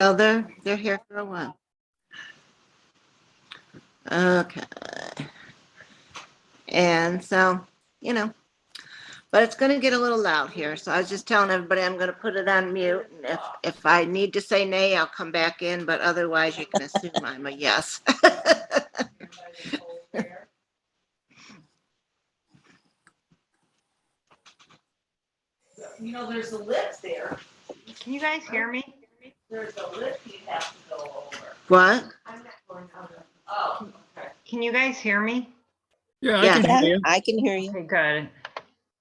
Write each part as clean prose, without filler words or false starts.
Oh, they're here for a while. Okay. And so, but it's going to get a little loud here. So I was just telling everybody I'm going to put it on mute. And if I need to say nay, I'll come back in. But otherwise, you can assume I'm a yes. There's a lip there. Can you guys hear me? There's a lip you have to go over. What? I'm not going over. Oh, okay. Can you guys hear me? Yeah, I Yeah. can hear you. I can hear you. Okay, good.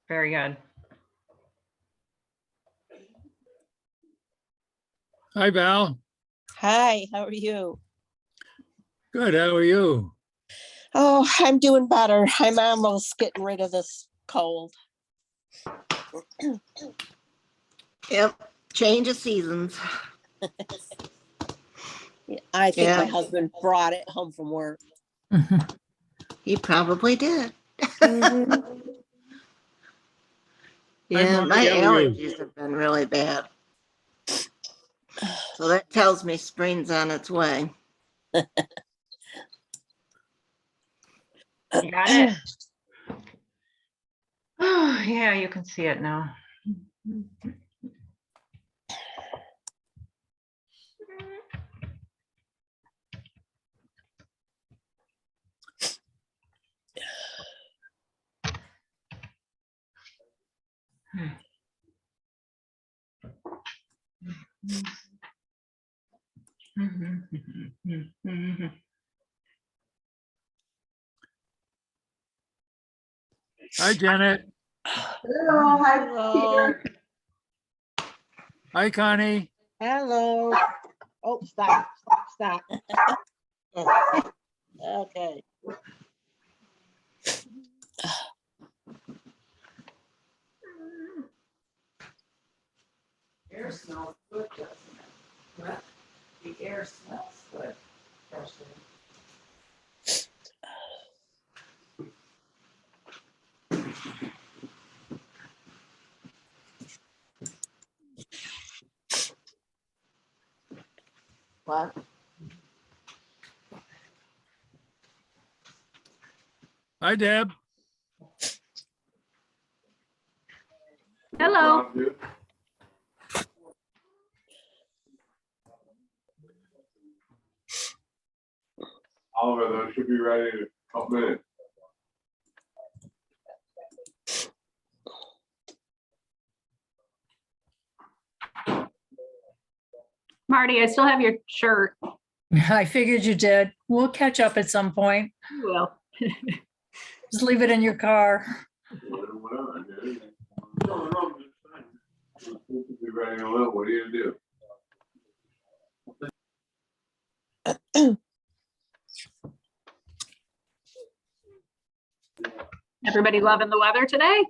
Very good. Hi, Val. Hi, how are you? Good. How are you? Oh, I'm doing better. I'm almost getting rid of this cold. Yep. Change of seasons. I think my Yeah. husband brought it home from work. He probably did. Mhm. Yeah, Marty, my how are you? allergies have been really bad. So that tells me spring's on its way. You got it? Oh, yeah, you can see it now. Hi, Janet. Hello, Hello. Hi, Connie. Hello. Oh, stop. Okay. Air smells good, doesn't it? What? The air smells good. What? Hi, Deb. Hello. Oliver, those should be ready in a couple minutes. Marty, I still have your shirt. I figured you did. We'll catch up at some point. You will. Just leave it in your car. Whatever. No, it's fine. We'll be ready in a little. What are you gonna do? Everybody loving the weather today?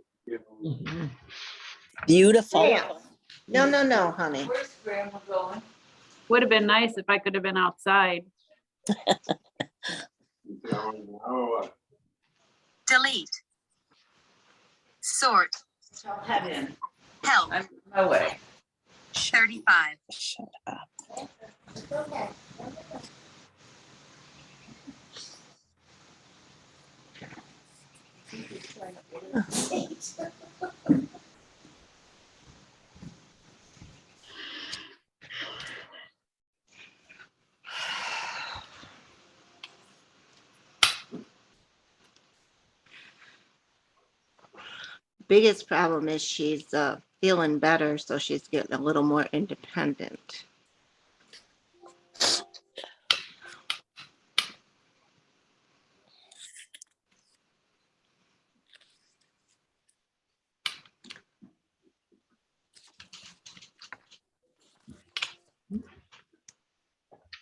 Beautiful. Yeah. No, honey. Where's Grandma going? Would have been nice if I could have been outside. Delete. Sort. Head in. Help. I'm away. 35. Shut up. Okay. Biggest problem is she's feeling better, so she's getting a little more independent.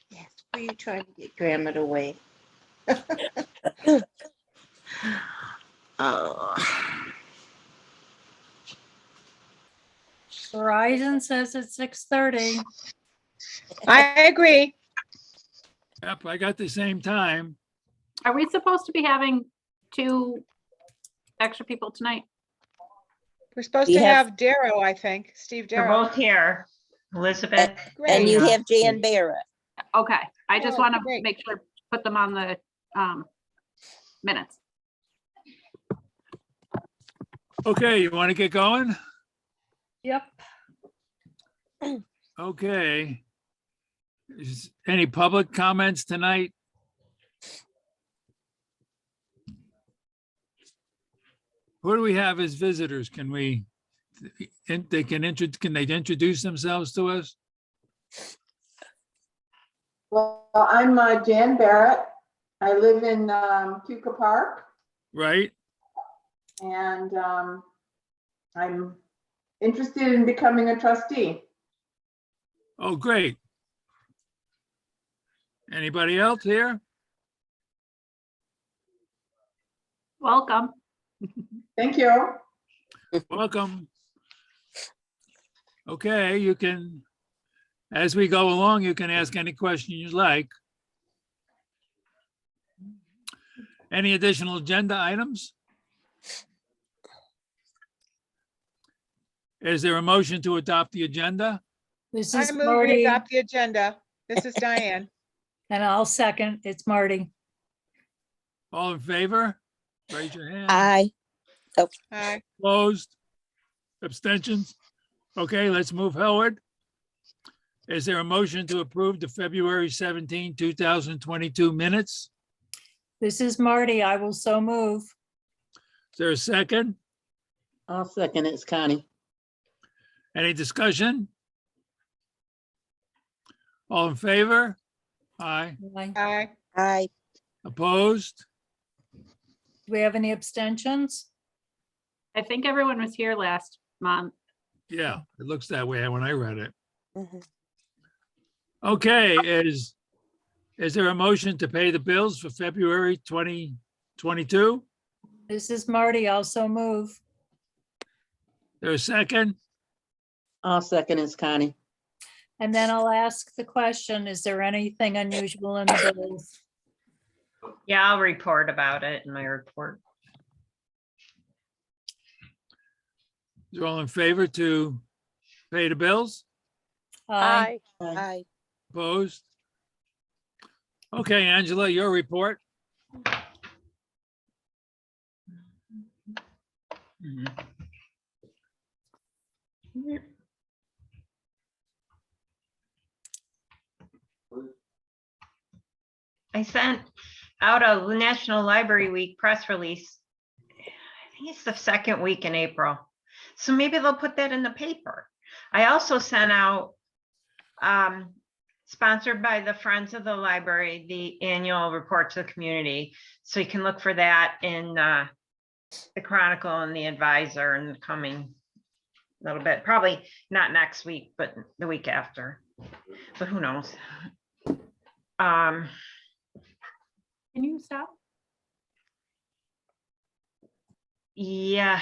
Yes, where are you trying to get Grandma to wait? Oh. Verizon says it's 6:30. I agree. Yep, I got the same time. Are we supposed to be having 2 extra people tonight? We're supposed We to have- have Darrow, I think, Steve They're Darrow. both here. Elizabeth. And you Great. have Jan Barrett. Okay, I just Oh, want to great. make sure, put them on the minutes. Okay, you want to get going? Yep. Okay. Any public comments tonight? Who do we have as visitors? Can they introduce themselves to us? Well, I'm Jan Barrett. I live in Cuca Park, Right? and I'm interested in becoming a trustee. Oh, great. Anybody else here? Welcome. Thank you. Welcome. Okay, you can, as we go along, you can ask any question you like. Any additional agenda items? Is there a motion to adopt the agenda? This I is move we Marty, adopt the agenda. This is Diane. and I'll second. It's Marty. All in favor? Raise your hand. Aye. Hi. Opposed? Abstentions? Okay, let's move forward. Is there a motion to approve the February 17, 2022 minutes? This is Marty. I will so move. Is there a second? I'll second it, it's Connie. Any discussion? All in favor? Aye. Aye. Hi. Aye. Opposed? Do we have any abstentions? I think everyone was here last month. Yeah, it looks that way when I read it. Mhm. Okay, is there a motion to pay the bills for February 2022? This is Marty. I'll so move. There a second? I'll second it, it's Connie. And then I'll ask the question, is there anything unusual in the bills? Yeah, I'll report about it in my report. Is all in favor to pay the bills? Aye. Aye. Opposed? Okay, Angela, your report. I sent out a National Library Week press release. I think it's the second week in April. So maybe they'll put that in the paper. I also sent out, sponsored by the Friends of the Library, the annual report to the community. So you can look for that in the Chronicle and the Advisor in the coming little bit, probably not next week, but the week after, but who knows? Can you stop? Yeah,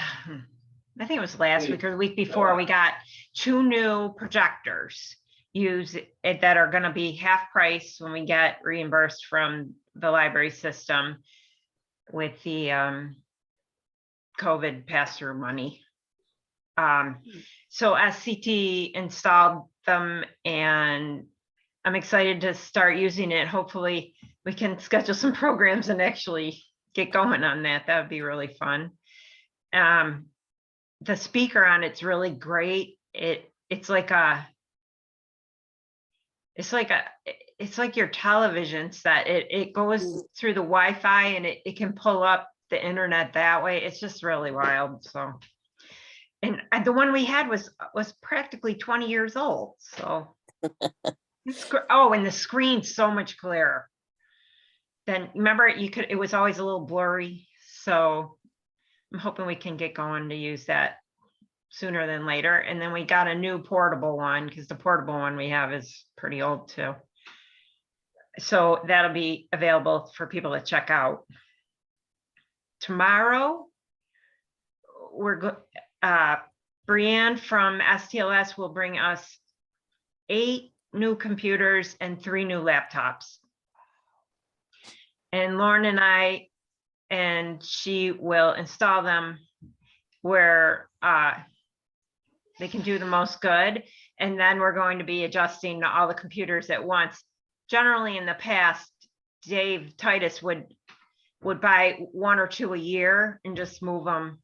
I think it was last week or the week before, we got 2 new projectors that are gonna be half price when we get reimbursed from the library system with the COVID pass-through money. So SCT installed them and I'm excited to start using it. Hopefully we can schedule some programs and actually get going on that. That would be really fun. The speaker on it's really great. It's like your television set. It goes through the Wi-Fi and it can pull up the internet that way. It's just really wild. So, and the one we had was practically 20 years old. So, oh, and the screen's so much clearer. Then remember, it was always a little blurry. So I'm hoping we can get going to use that sooner than later. And then we got a new portable one because the portable one we have is pretty old too. So that'll be available for people to check out. Tomorrow, Brianne from STLS will bring us 8 new computers and 3 new laptops. And Lauren and she will install them where they can do the most good. And then we're going to be adjusting all the computers at once. Generally, in the past, Dave Titus would buy 1 or 2 a year and just move them.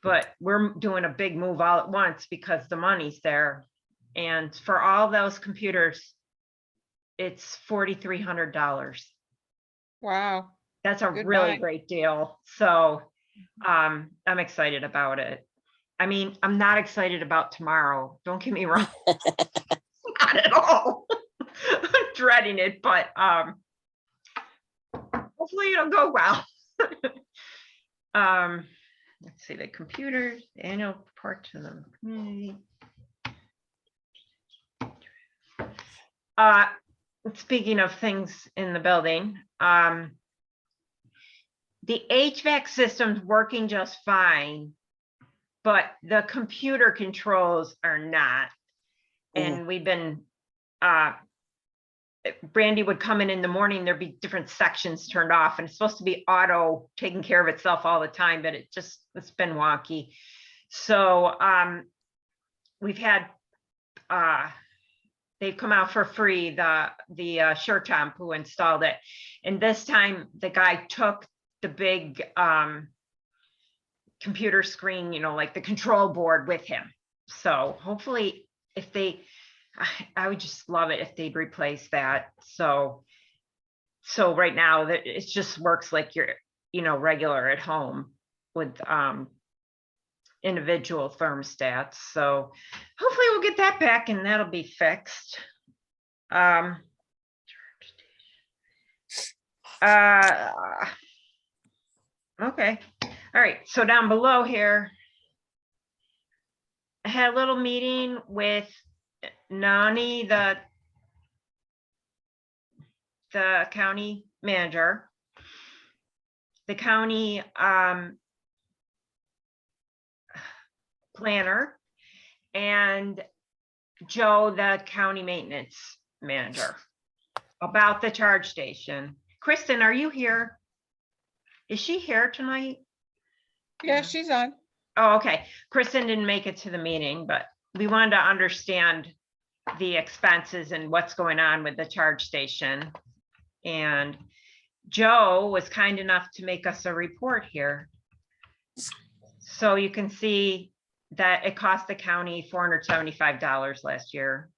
But we're doing a big move all at once because the money's there. And for all those computers, it's $4,300. Wow. That's a Good really buy. great deal. So I'm excited about it. I mean, I'm not excited about tomorrow. Don't get me wrong. Not at all. I'm dreading it, but hopefully it'll go well. Let's see, the computers, the annual report to the community. Speaking of things in the building, the HVAC system's working just fine, but the computer controls are not. And we've been, Brandy would come in the morning, there'd be different sections turned off, and it's supposed to be auto taking care of itself all the time, but it's been wonky. So we've had, they've come out for free, the Shertomp who installed it. And this time the guy took the big computer screen, you know, like the control board with him. So hopefully if they, I would just love it if they'd replace that. So right now that it just works like you're, you know, regular at home with individual thermostats. So hopefully we'll get that back and that'll be fixed. Okay. All right. So down below here, I had a little meeting with Nani, the county manager, the county planner, and Joe, the county maintenance manager, about the charge station. Kristen, are you here? Is she here tonight? Yeah, she's on. Oh, okay. Kristen didn't make it to the meeting, but we wanted to understand the expenses and what's going on with the charge station. And Joe was kind enough to make us a report here. So you can see that it cost the county $475 last year.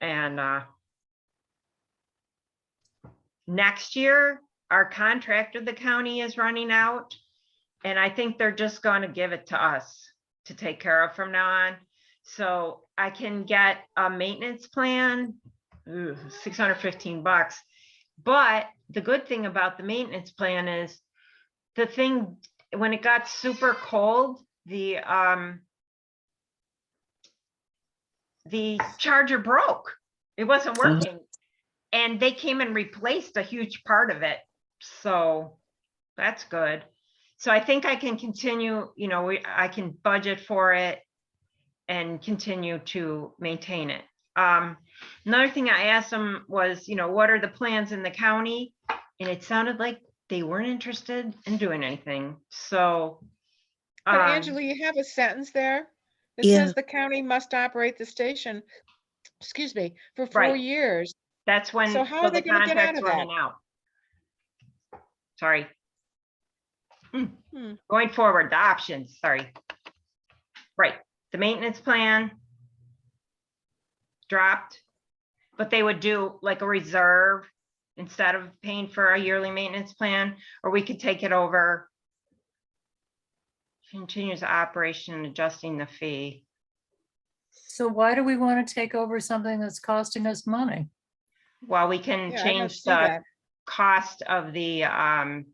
And next year, our contract with the county is running out. And I think they're just going to give it to us to take care of from now on. So I can get a maintenance plan, $615. But the good thing about the maintenance plan is the thing, when it got super cold, the charger broke. It wasn't working. And they came and replaced a huge part of it. So that's good. So I think I can continue, you know, I can budget for it and continue to maintain it. Another thing I asked them was, you know, what are the plans in the county? And it sounded like they weren't interested in doing anything. So. But Angela, you have a sentence there that Yeah. says the county must operate the station, excuse me, for 4 Right. years. That's when So how are they the gonna get out contract's of that? running out. Sorry. Hmm. Going forward, the options, sorry. Right, the maintenance plan dropped, but they would do like a reserve instead of paying for a yearly maintenance plan, or we could take it over. Continues operation and adjusting the fee. So why do we want to take over something that's costing us money? Well, we can Yeah, I don't change see the that. cost of the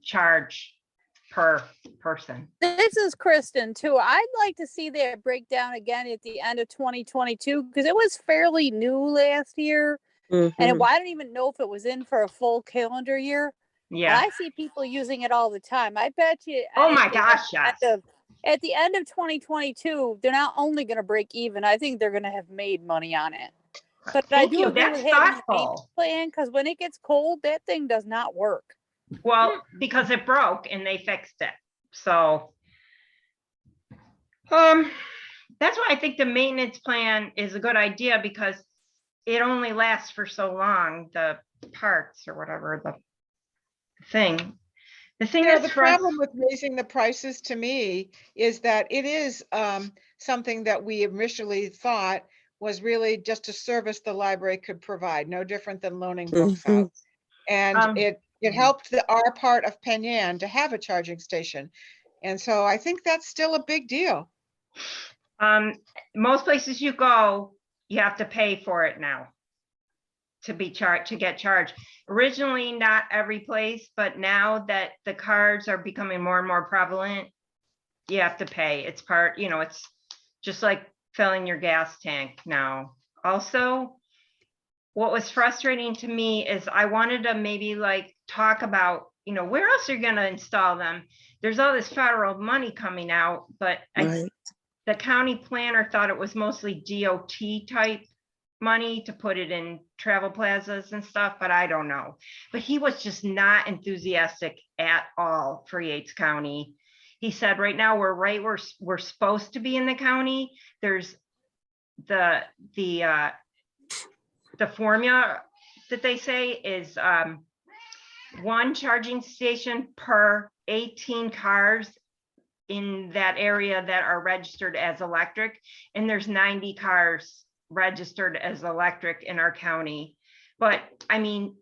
charge per person. This is Kristen too. I'd like to see that breakdown again at the end of 2022 because it was fairly new last year. And I don't even know if it was in for a full calendar year. Yeah. And I see people using it all the time. I bet you. Oh my gosh, yes. At the end of 2022, they're not only going to break even, I think they're going to have made money on it. But I do agree with having a maintenance plan because when it gets cold, that thing does not work. Well, because it broke and they fixed it. So that's that's why I think the maintenance plan is a good idea, because it only lasts for so long, the parts or whatever, the thing. The thing The that's problem with raising the prices to me is that it is something that we initially thought was really just a service the library could provide, no different than loaning books out. And it helped our part of Penn to have a charging station. And so I think that's still a big deal. most places you go, you have to pay for it now to be charged, to get charged. Originally, not every place, but now that the cards are becoming more and more prevalent, you have to pay. It's part, you know, it's just like filling your gas tank now. Also, what was frustrating to me is I wanted to maybe like talk about, you know, where else are you going to install them? There's all this federal money coming out, but the county planner thought it was mostly DOT type money to put it in travel plazas and stuff, but I don't know. But he was just not enthusiastic at all for Yates County. He said, right now we're right where we're supposed to be in the county. There's the formula that they say is one charging station per 18 cars in that area that are registered as electric, and there's 90 cars registered as electric in our county. But I mean,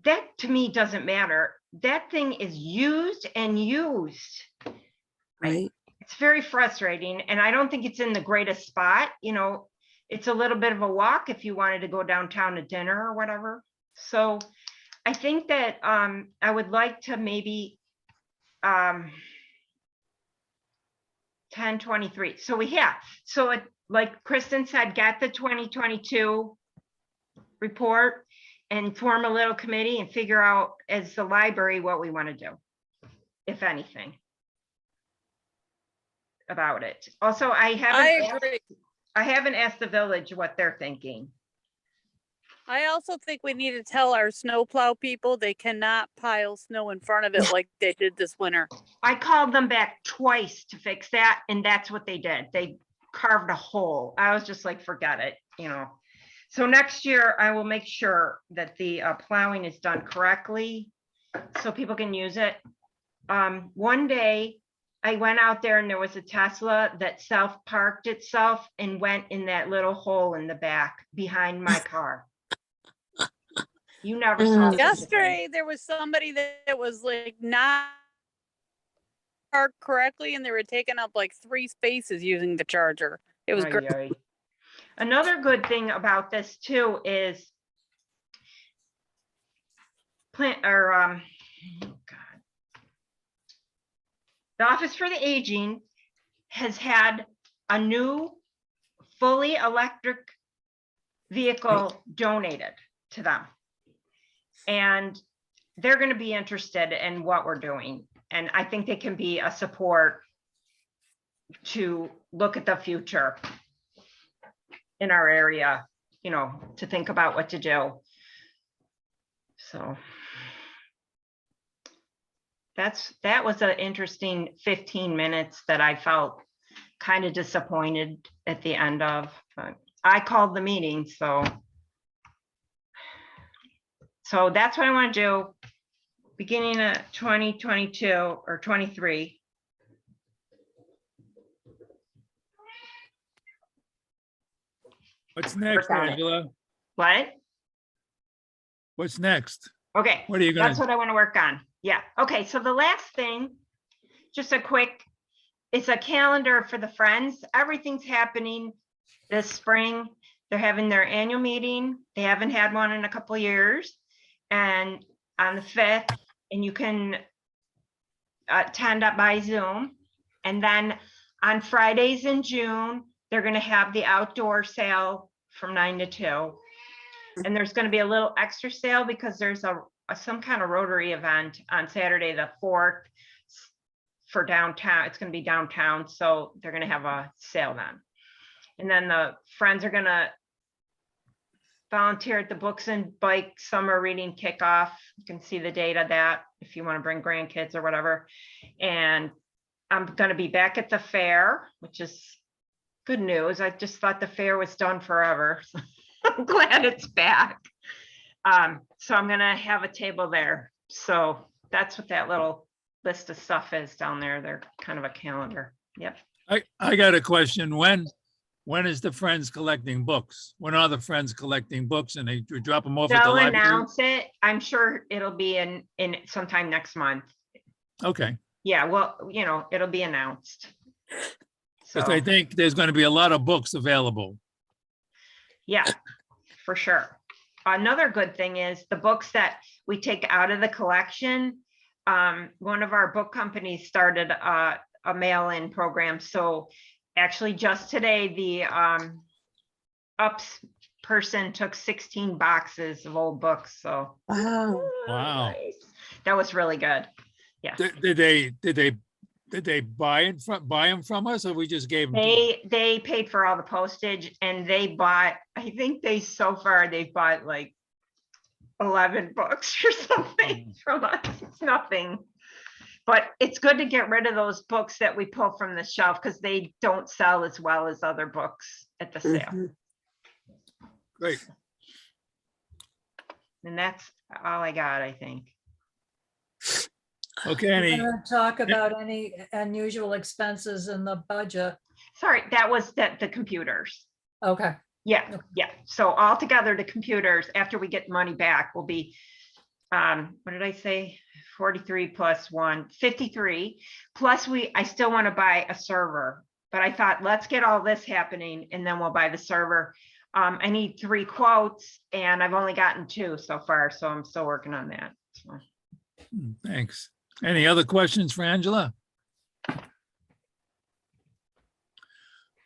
that to me doesn't matter. That thing is used and used. Right. It's very frustrating, and I don't think it's in the greatest spot. You know, it's a little bit of a walk if you wanted to go downtown to dinner or whatever. So I think that I would like to maybe 1023. So we have, so it, like Kristen said, get the 2022 report and form a little committee and figure out as the library what we want to do, if anything, about it. Also, I haven't asked the village what they're thinking. I also think we need to tell our snowplow people they cannot pile snow in front of it like they did this winter. I called them back twice to fix that, and that's what they did. They carved a hole. I was just like, forget it, you know. So next year, I will make sure that the plowing is done correctly so people can use it. One day, I went out there and there was a Tesla that self-parked itself and went in that little hole in the back behind my car. You never saw this. Yesterday, there was somebody that was like not parked correctly, and they were taking up like 3 spaces using the charger. It was great. Ay. Another good thing about this too is the Office for the Aging has had a new fully electric vehicle donated to them. And they're going to be interested in what we're doing. And I think they can be a support to look at the future in our area, you know, to think about what to do. So that was an interesting 15 minutes that I felt kind of disappointed at the end of, but I called the meeting. So that's what I want to do beginning of 2022 or 23. What's next, Work on it. Angela? What? What's next? Okay, What are you that's gonna, what I want to work on. Yeah. Okay. So the last thing, just a quick, it's a calendar for the Friends. Everything's happening this spring. They're having their annual meeting. They haven't had one in a couple of years. And on the 5th, and you can attend up by Zoom. And then on Fridays in June, they're going to have the outdoor sale from 9 to 2. And there's going to be a little extra sale because there's some kind of Rotary event on Saturday, the 4th for downtown. It's going to be downtown. So they're going to have a sale then. And then the Friends are going to volunteer at the Books and Bike Summer Reading Kickoff. You can see the date of that if you want to bring grandkids or whatever. And I'm going to be back at the fair, which is good news. I just thought the fair was done forever. I'm glad it's back. So I'm gonna have a table there. So that's what that little list of stuff is down there. They're kind of a calendar. Yep. I got a question. When is the Friends collecting books? When are the Friends collecting books and they drop them off at the They'll library? announce it. I'm sure it'll be in sometime next month. Okay, Yeah, well, it'll be announced. because I So, think there's going to be a lot of books available. yeah, for sure. Another good thing is the books that we take out of the collection. One of our book companies started a mail-in program. So actually just today, the UPS person took 16 boxes of old books. So Wow. Wow. nice. That was really good. Yeah. Did they buy them from us, or we just gave them? They paid for all the postage, and they bought, I think so far they've bought like 11 books or something from us. It's nothing. But it's good to get rid of those books that we pull from the shelf because they don't sell as well as other books at the sale. Mhm. Great. And that's all I got, I think. Okay, We're any, gonna talk about any unusual expenses in the budget. Sorry, that was the computers. Okay, Yeah, yeah. So altogether, the computers, after we get money back, will be, what did I say? 43 plus 1, 53. Plus I still want to buy a server, but I thought, let's get all this happening and then we'll buy the server. I need 3 quotes and I've only gotten 2 so far, so I'm still working on that. So. thanks. Any other questions for Angela?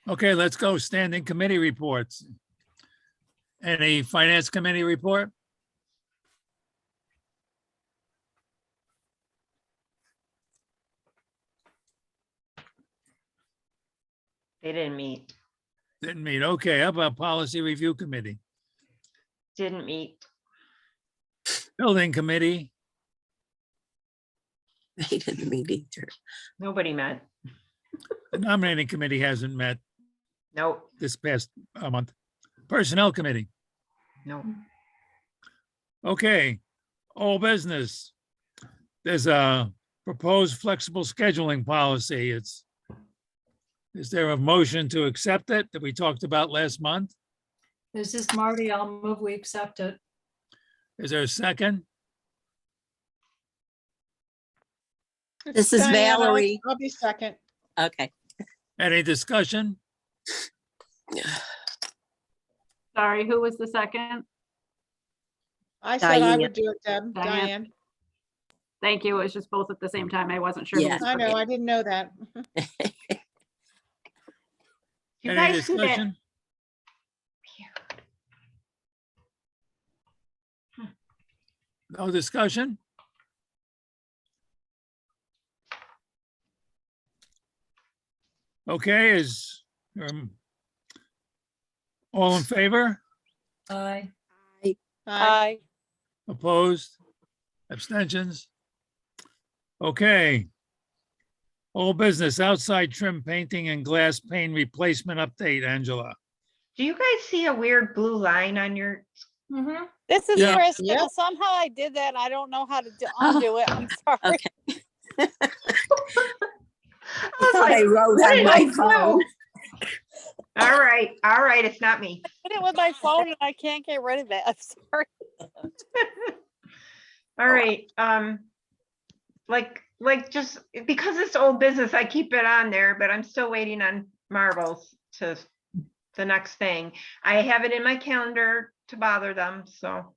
Okay, let's go. Standing committee reports. Any finance committee report? They didn't meet. Didn't meet. Okay, how about policy review committee? Didn't meet. Building committee? They didn't meet either. Nobody met. The nominating committee hasn't met Nope. this past month. Personnel committee? Nope. Okay, old business. There's a proposed flexible scheduling policy. Is there a motion to accept it that we talked about last month? this is Marty. I'll move, we accept it. Is there a second? This is Diane, Valerie. I'll be second. Okay. Any discussion? Sorry, who was the second? I said I Diane. would do it, Deb. Diane. Diane. Thank you. It was just both at the same time. I wasn't sure. who Yeah. was I know, first. I didn't know that. You Any guys do that. discussion? No discussion? Okay, all in favor? Aye. Aye. Opposed? Abstentions? Okay. Old business, outside trim painting and glass pane replacement update, Angela. Do you guys see a weird blue line on your? Mm-hmm. This is Yeah. Kristen. Yep. Somehow I did that. I don't know how to undo it. I'm sorry. Okay. I Thought I wrote what on did my I do? phone. All right, it's not me. I did it with my phone and I can't get rid of it. I'm sorry. All right, like just because it's old business, I keep it on there, but I'm still waiting on marbles to the next thing. I have it in my calendar to bother them, so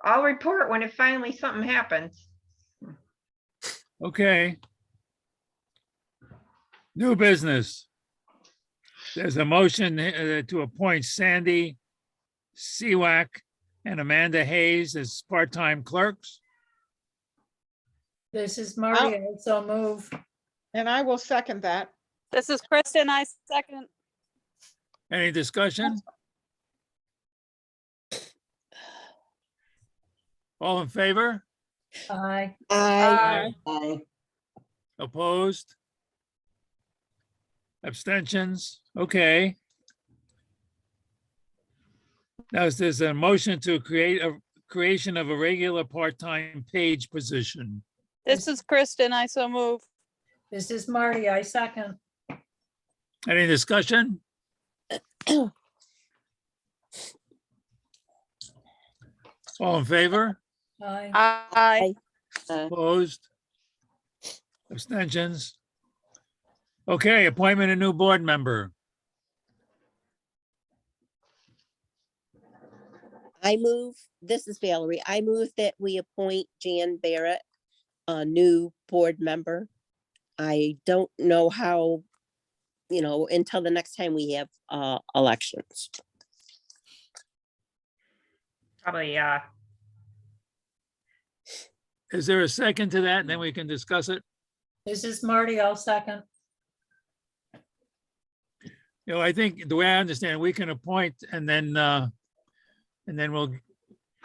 I'll report when it finally something happens. Okay. New business. There's a motion to appoint Sandy Seawack and Amanda Hayes as part-time clerks. This is Marty. I also move. And I will second that. This is Kristen. I second. Any discussion? All in favor? Aye. Aye. Aye. Opposed? Abstentions? Okay. Now, there's a motion to create a creation of a regular part-time page position. This is Kristen. I so move. This is Marty. I second. Any discussion? All in favor? Aye. Aye. Opposed? Abstentions? Okay, appointment of new board member. I move, this is Valerie, I move that we appoint Jan Barrett, a new board member. I don't know how, until the next time we have elections. Probably, Is there a second to that? And then we can discuss it. This is Marty. I'll second. I think the way I understand, it, we can appoint and then we'll,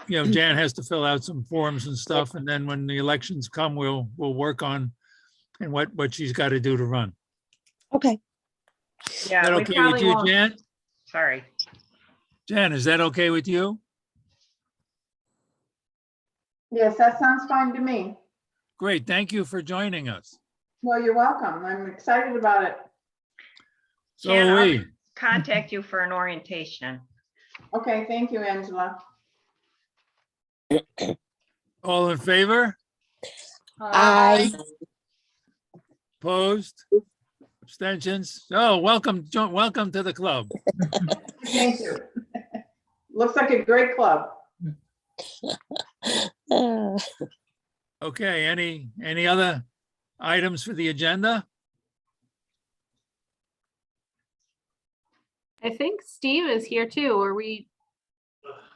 Jan has to fill out some forms and stuff. And then when the elections come, we'll work on and what she's got to do to run. Okay. Is yeah. that we okay with probably you, won't- Jan? Sorry. Jan, is that okay with you? Yes, that sounds fine to me. Great. Thank you for joining us. Well, you're welcome. I'm excited about it. So Jan, are I'll we. contact you for an orientation. Okay, thank you, Angela. All in favor? Aye. Opposed? Abstentions? Oh, welcome to the club. Thank you. Looks like a great club. Okay, any other items for the agenda? I think Steve is here too, or we,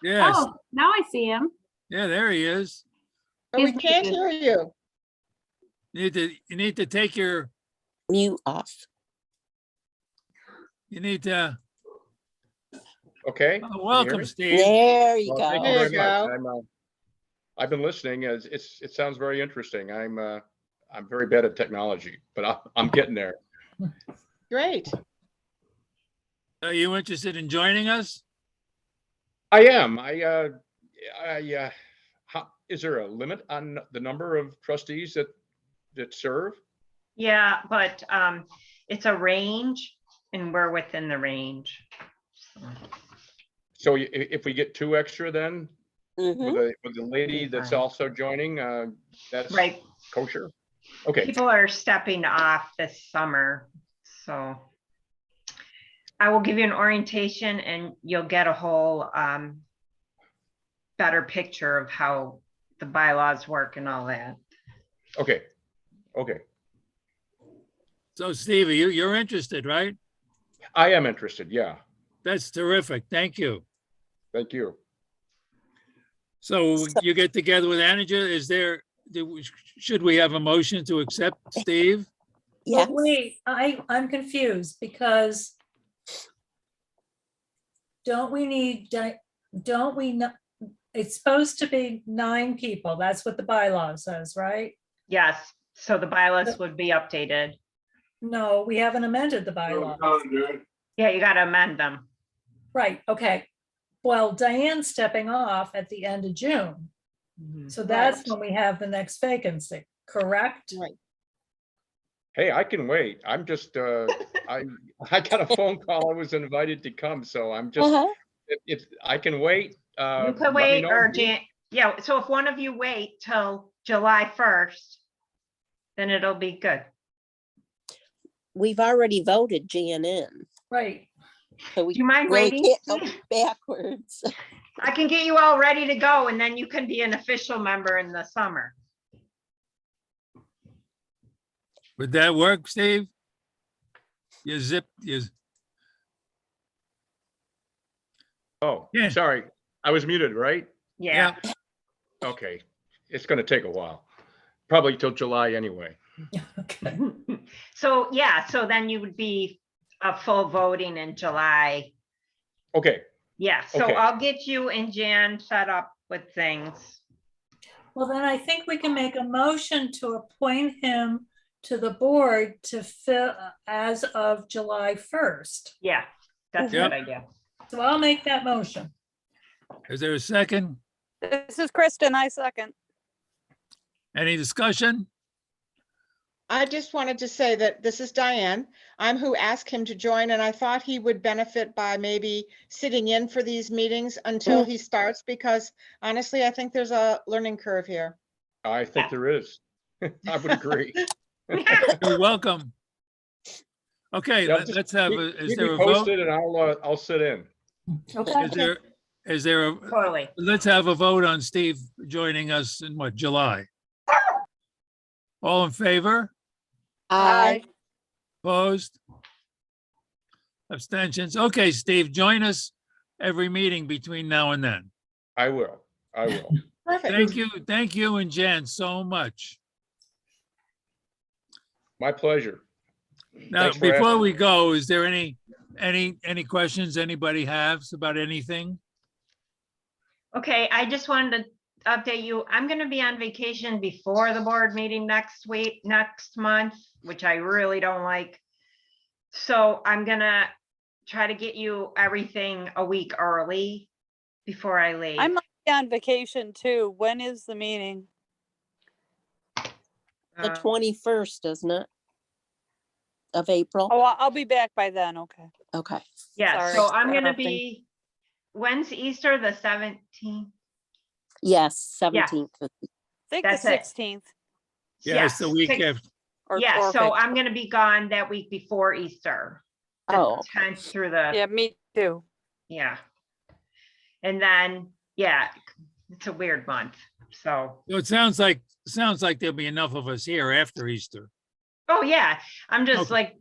Yes, oh, now I see him. yeah, there he is. But we He's can't muted. hear you. You need to take your, Mute off. you need to, Okay. Can you hear welcome, me? Steve. There you Well, thank you go. There very you much. go. I've been listening as it sounds very interesting. I'm very bad at technology, but I'm getting there. Great. Are you interested in joining us? I am. Is there a limit on the number of trustees that serve? Yeah, but it's a range and we're within the range. So if we get 2 extra then Mhm. with the lady that's Fine. also joining, that's Right. kosher? Okay, People are stepping off this summer, so I will give you an orientation and you'll get a whole better picture of how the bylaws work and all that. okay. So Steve, you're interested, right? I am interested. Yeah. That's terrific. Thank you. Thank you. So you get together with Anaja, should we have a motion to accept Steve? Yes. But wait, I'm confused because don't we not, it's supposed to be 9 people. That's what the bylaw says, right? Yes, so the bylaws would be updated. No, we haven't amended the bylaw. Yeah, you gotta amend them. Right, okay. Well, Diane's stepping off at the end of June. So that's when we have the next vacancy, correct? Right. Hey, I can wait. I'm just, I got a phone call. I was invited to come, so I'm just, Uh-huh. if I can wait. You let could me wait know. or yeah, so if one of you wait till July 1st, then it'll be good. We've already voted Jan in, Right. so we Do you mind really waiting? can't go backwards. I can get you all ready to go and then you can be an official member in the summer. Would that work, Steve? You Oh, Yeah. sorry. I was muted, right? Yeah, Okay. It's gonna take a while. Probably till July anyway. Okay. so yeah, so then you would be a full voting in July. Okay, Yeah, so Okay. I'll get you and Jan set up with things. Well, then I think we can make a motion to appoint him to the board to fill as of July 1st. Yeah, that's a Yep. good idea. So I'll make that motion. Is there a second? This is Kristen, I second. Any discussion? I just wanted to say that this is Diane. I'm who asked him to join, and I thought he would benefit by maybe sitting in for these meetings until he starts, because honestly, I think there's a learning curve here. I think there is. I would agree. You're welcome. Okay, Yeah, just let's have, Keep is me there a vote? posted and I'll sit in. Okay. Is there a, Totally. let's have a vote on Steve joining us in what, July? All in favor? Aye. Opposed? Abstentions? Okay, Steve, join us every meeting between now and then. I will. Thank you and Jan so much. My pleasure. Now, Thanks for before asking. we go, is there any questions anybody has about anything? Okay, I just wanted to update you. I'm gonna be on vacation before the board meeting next month, which I really don't like. So I'm gonna try to get you everything a week early before I leave. I'm on vacation too. When is the meeting? The Um, 21st, isn't it? Of April? Oh, I'll be back by then. Okay. Okay. Yeah, Sorry so for I'm gonna interrupting. be, when's Easter? The 17th? Yes, Yeah. 17th. I think That's the it. 16th Yeah, it's the week six- after. or Yeah, or so okay. I'm gonna be gone that week before Easter. The Oh, 10th through the, Yeah, me too. yeah. And then, yeah, it's a weird month, so. So it sounds like there'll be enough of us here after Easter. Oh, yeah, I'm just Okay. like,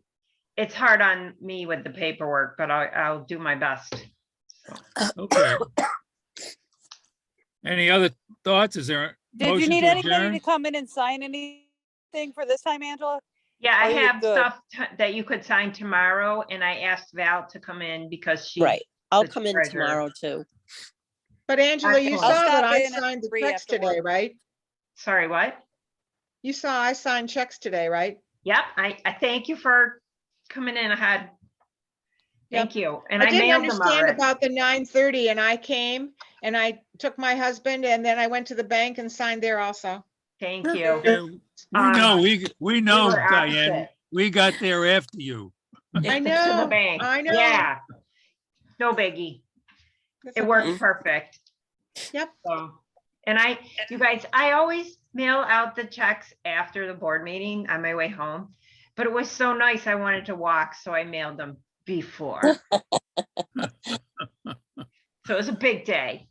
it's hard on me with the paperwork, but I'll do my best. Okay. Any other thoughts? Is there? a Did you motion need to anybody adjourn? to come in and sign anything for this time, Angela? Yeah, I Oh, you're have good. stuff that you could sign tomorrow, and I asked Val to come in because she. right. I'll the come in treasurer. tomorrow too. But Angela, you Excellent. saw I'll that stop I in at signed the 3 checks after today, work. right? Sorry, what? You saw I signed checks today, right? Yep, I thank you for coming in ahead. Thank you, and I I didn't mailed them understand already. about the 9:30 and I came and I took my husband and then I went to the bank and signed there also. Thank you. Yeah, we know, were Diane. opposite. We got there after you. I To the know, bank. I know. Yeah. No biggie. That's It okay. worked perfect. Yep. So, and you guys, I always mail out the checks after the board meeting on my way home, but it was so nice. I wanted to walk, so I mailed them before. So it was a big day.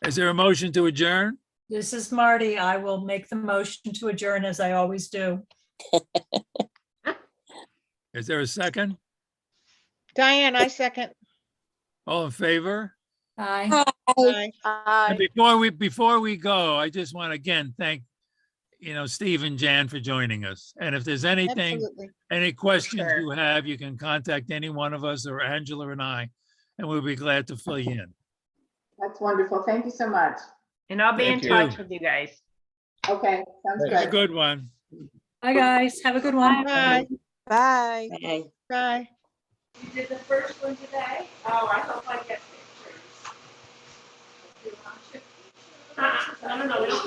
Is there a motion to adjourn? This is Marty. I will make the motion to adjourn as I always do. Is there a second? Diane, I second. All in favor? Aye. Aye. And Aye. before we go, I just want to again thank, Steve and Jan for joining us. And if there's anything, Absolutely. any questions Sure. you have, you can contact any one of us or Angela and I, and we'll be glad to fill you in. That's wonderful. Thank you so much. And I'll be in Thank you. touch with you guys. Okay, sounds Have a good. good one. Bye, guys. Have a good one. Bye. Bye. Bye. Bye. You did the first one today? Oh, I hope I get pictures. No, we don't